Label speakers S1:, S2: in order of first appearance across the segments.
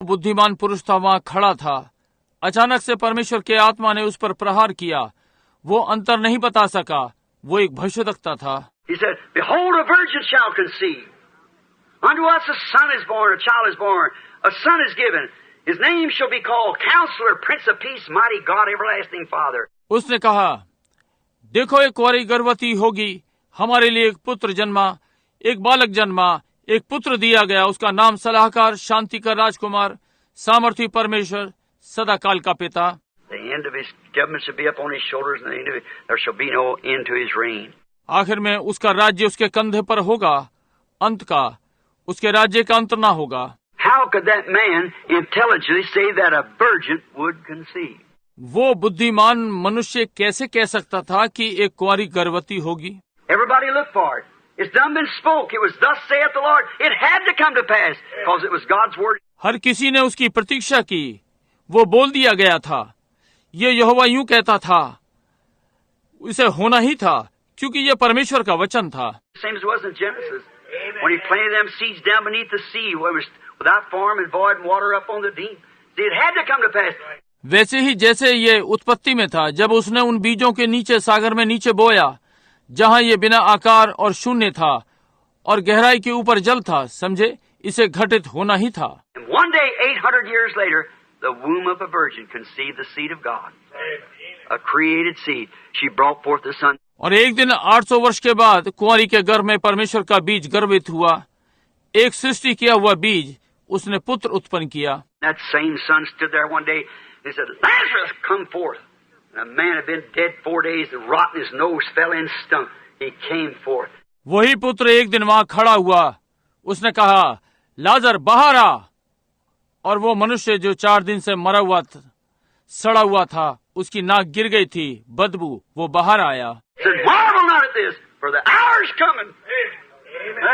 S1: बुद्धिमान पुरुष था, वहां खड़ा था। अचानक से परमेश्वर के आत्मा ने उस पर प्रहार किया। वो अंतर नहीं बता सका, वो एक भविष्यद्वक्ता था।
S2: He said, "Behold, a virgin shall conceive. Unto us a son is born, a child is born, a son is given. His name shall be called Counselor, Prince of Peace, Mighty God, Everlasting Father."
S1: उसने कहा, देखो एक कुंवारी गर्भवती होगी, हमारे लिए एक पुत्र जन्मा, एक बालक जन्मा, एक पुत्र दिया गया, उसका नाम सलाहकार, शांति का राजकुमार, सामर्थी परमेश्वर, सदाकाल का पिता।
S2: The end of his government shall be upon his shoulders, and the end of it, there shall be no end to his reign.
S1: आखिर में उसका राज्य उसके कंधे पर होगा, अंत का उसके राज्य का अंत ना होगा।
S2: How could that man intelligently say that a virgin would conceive?
S1: वो बुद्धिमान मनुष्य कैसे कह सकता था कि एक कुंवारी गर्भवती होगी?
S2: Everybody looked for it. It's done been spoke. It was thus saith the Lord. It had to come to pass because it was God's word.
S1: हर किसी ने उसकी प्रतीक्षा की, वो बोल दिया गया था, ये यहोवा यूं कहता था, इसे होना ही था क्योंकि ये परमेश्वर का वचन था।
S2: Same as it was in Genesis. When he planted them seeds down beneath the sea, where it was without form and void and water up on the deep. See, it had to come to pass.
S1: वैसे ही जैसे ये उत्पत्ति में था, जब उसने उन बीजों के नीचे सागर में नीचे बोया, जहां ये बिना आकार और शून्य था और गहराई के ऊपर जल था, समझे, इसे घटित होना ही था।
S2: And one day, 800 years later, the womb of a virgin conceived the seed of God, a created seed. She brought forth the son.
S1: और एक दिन 800 वर्ष के बाद कुंवारी के गर्भ में परमेश्वर का बीज गर्भित हुआ, एक सृष्टि किया हुआ बीज, उसने पुत्र उत्पन्न किया।
S2: That same son stood there one day. He said, "Lazarus, come forth." And a man had been dead 4 days, and rotten, his nose fell in, stunk. He came forth.
S1: वही पुत्र एक दिन वहां खड़ा हुआ, उसने कहा, लाजर बाहर आ। और वो मनुष्य जो 4 दिन से मरा हुआ था, सड़ा हुआ था, उसकी नाक गिर गई थी, बदबू, वो बाहर आया।
S2: Said, "Marvel not at this, for the hour is coming.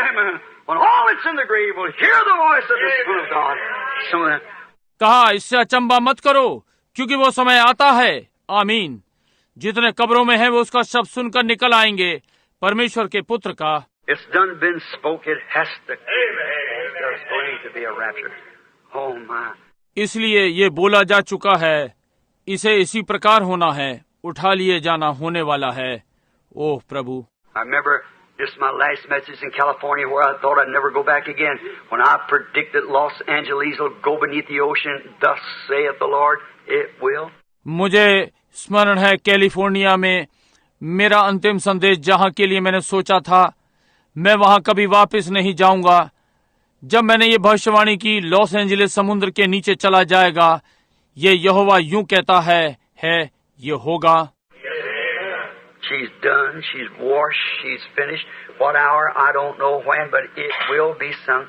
S2: Amen. When all that's in the grave will hear the voice of the Son of God." Some of that.
S1: कहा, इससे अचंबा मत करो, क्योंकि वो समय आता है, आमीन, जितने कब्रों में हैं वो उसका शब्द सुनकर निकल आएंगे, परमेश्वर के पुत्र का।
S2: It's done been spoke. It has to. There's going to be a rapture. Oh my.
S1: इसलिए ये बोला जा चुका है, इसे इसी प्रकार होना है, उठा लिए जाना होने वाला है। ओह प्रभु।
S2: I remember just my last message in California where I thought I'd never go back again. When I predicted Los Angeles will go beneath the ocean, thus saith the Lord, it will.
S1: मुझे स्मरण है California में मेरा अंतिम संदेश, जहां के लिए मैंने सोचा था मैं वहां कभी वापस नहीं जाऊंगा, जब मैंने ये भविष्यवाणी की, लॉस एंजलिस समुद्र के नीचे चला जाएगा, ये यहोवा यूं कहता है ये होगा।
S2: She's done, she's washed, she's finished. What hour, I don't know when, but it will be sunk.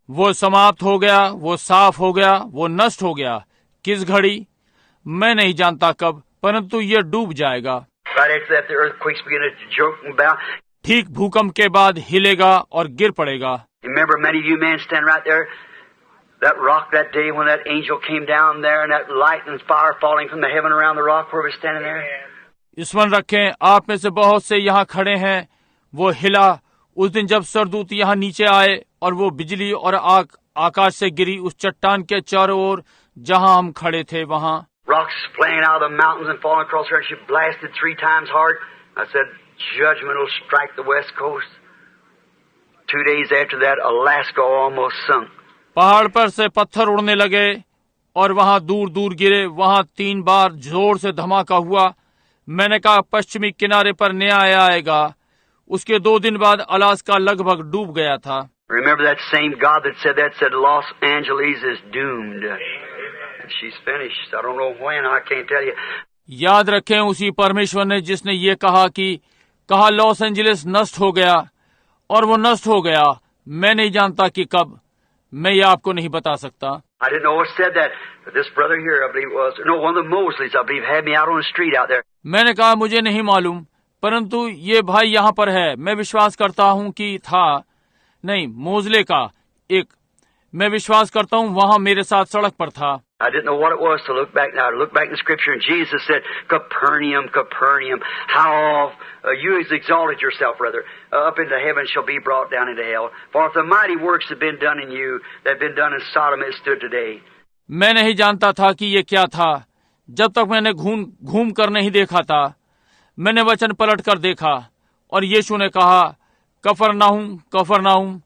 S1: वो समाप्त हो गया, वो साफ हो गया, वो नष्ट हो गया, किस घड़ी मैं नहीं जानता कब, परंतु ये डूब जाएगा।
S2: Right after that, the earthquakes begin to joke about.
S1: ठीक भूकंप के बाद हिलेगा और गिर पड़ेगा।
S2: Remember, many of you men stand right there, that rock that day when that angel came down there and that light and fire falling from the heaven around the rock where we're standing there.
S1: स्मरण रखें, आप में से बहुत से यहाँ खड़े हैं, वो हिला उस दिन जब सरदूत यहाँ नीचे आए और वो बिजली और आग आकाश से गिरी उस चट्टान के चारों ओर जहाँ हम खड़े थे वहाँ।
S2: Rocks flying out of the mountains and falling across her, and she blasted 3 times hard. I said, judgment will strike the west coast. 2 days after that, Alaska almost sunk.
S1: पहाड़ पर से पत्थर उड़ने लगे और वहाँ दूर दूर गिरे, वहाँ 3 बार जोर से धमाका हुआ। मैंने कहा, पश्चिमी किनारे पर न्याय आएगा। उसके 2 दिन बाद अलास्का लगभग डूब गया था।
S2: Remember that same God that said Los Angeles is doomed. And she's finished. I don't know when, I can't tell you.
S1: याद रखें, उसी परमेश्वर ने जिसने ये कहा लॉस एंजलिस नष्ट हो गया, और वो नष्ट हो गया, मैं नहीं जानता कि कब, मैं ये आपको नहीं बता सकता।
S2: I didn't know it said that, but this brother here, I believe it was, no, one of the Mosleys, I believe, had me out on the street out there.
S1: मैंने कहा मुझे नहीं मालूम, परंतु ये भाई यहाँ पर है, मैं विश्वास करता हूँ कि था, नहीं, मोजले का एक, मैं विश्वास करता हूँ वहाँ मेरे साथ सड़क पर था।
S2: I didn't know what it was to look back now. To look back in Scripture, and Jesus said, Capernaum, Capernaum, how you has exalted yourself, rather, up into heaven shall be brought down into hell. For if the mighty works have been done in you, that have been done in Sodom, it stood today.
S1: मैं नहीं जानता था कि ये क्या था जब तक मैंने घूम कर नहीं देखा था। मैंने वचन पलट कर देखा और यीशु ने कहा, कफरनाहूम,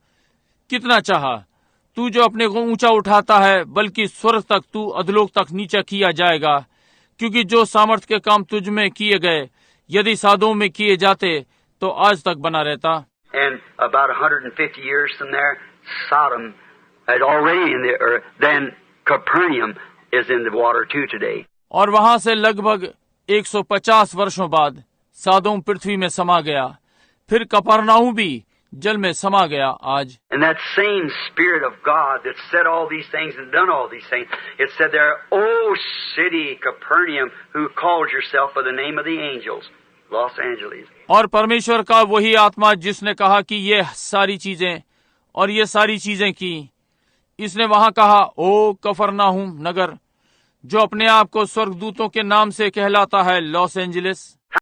S1: कितना चाहा तू जो अपने को ऊंचा उठाता है, बल्कि स्वर्ग तक तू अधोलोक तक नीचा किया जाएगा। क्योंकि जो सामर्थ के काम तुझ में किए गए यदि सादोम में किए जाते तो आज तक बना रहता।
S2: And about 150 years from there, Sodom had already in the earth. Then Capernaum is in the water too today.
S1: और वहां से लगभग 150 वर्षों बाद सादोम पृथ्वी में समा गया, फिर कफरनाहूम भी जल में समा गया आज।
S2: And that same Spirit of God that said all these things and done all these things, it said there, O city Capernaum, who calls yourself by the name of the angels, Los Angeles.
S1: और परमेश्वर का वही आत्मा जिसने कहा कि ये सारी चीजें और ये सारी चीजें की, इसने वहां कहा, ओ कफरनाहूम नगर, जो अपने आप को स्वर्गदूतों के नाम से कहलाता है, लॉस एंजलिस।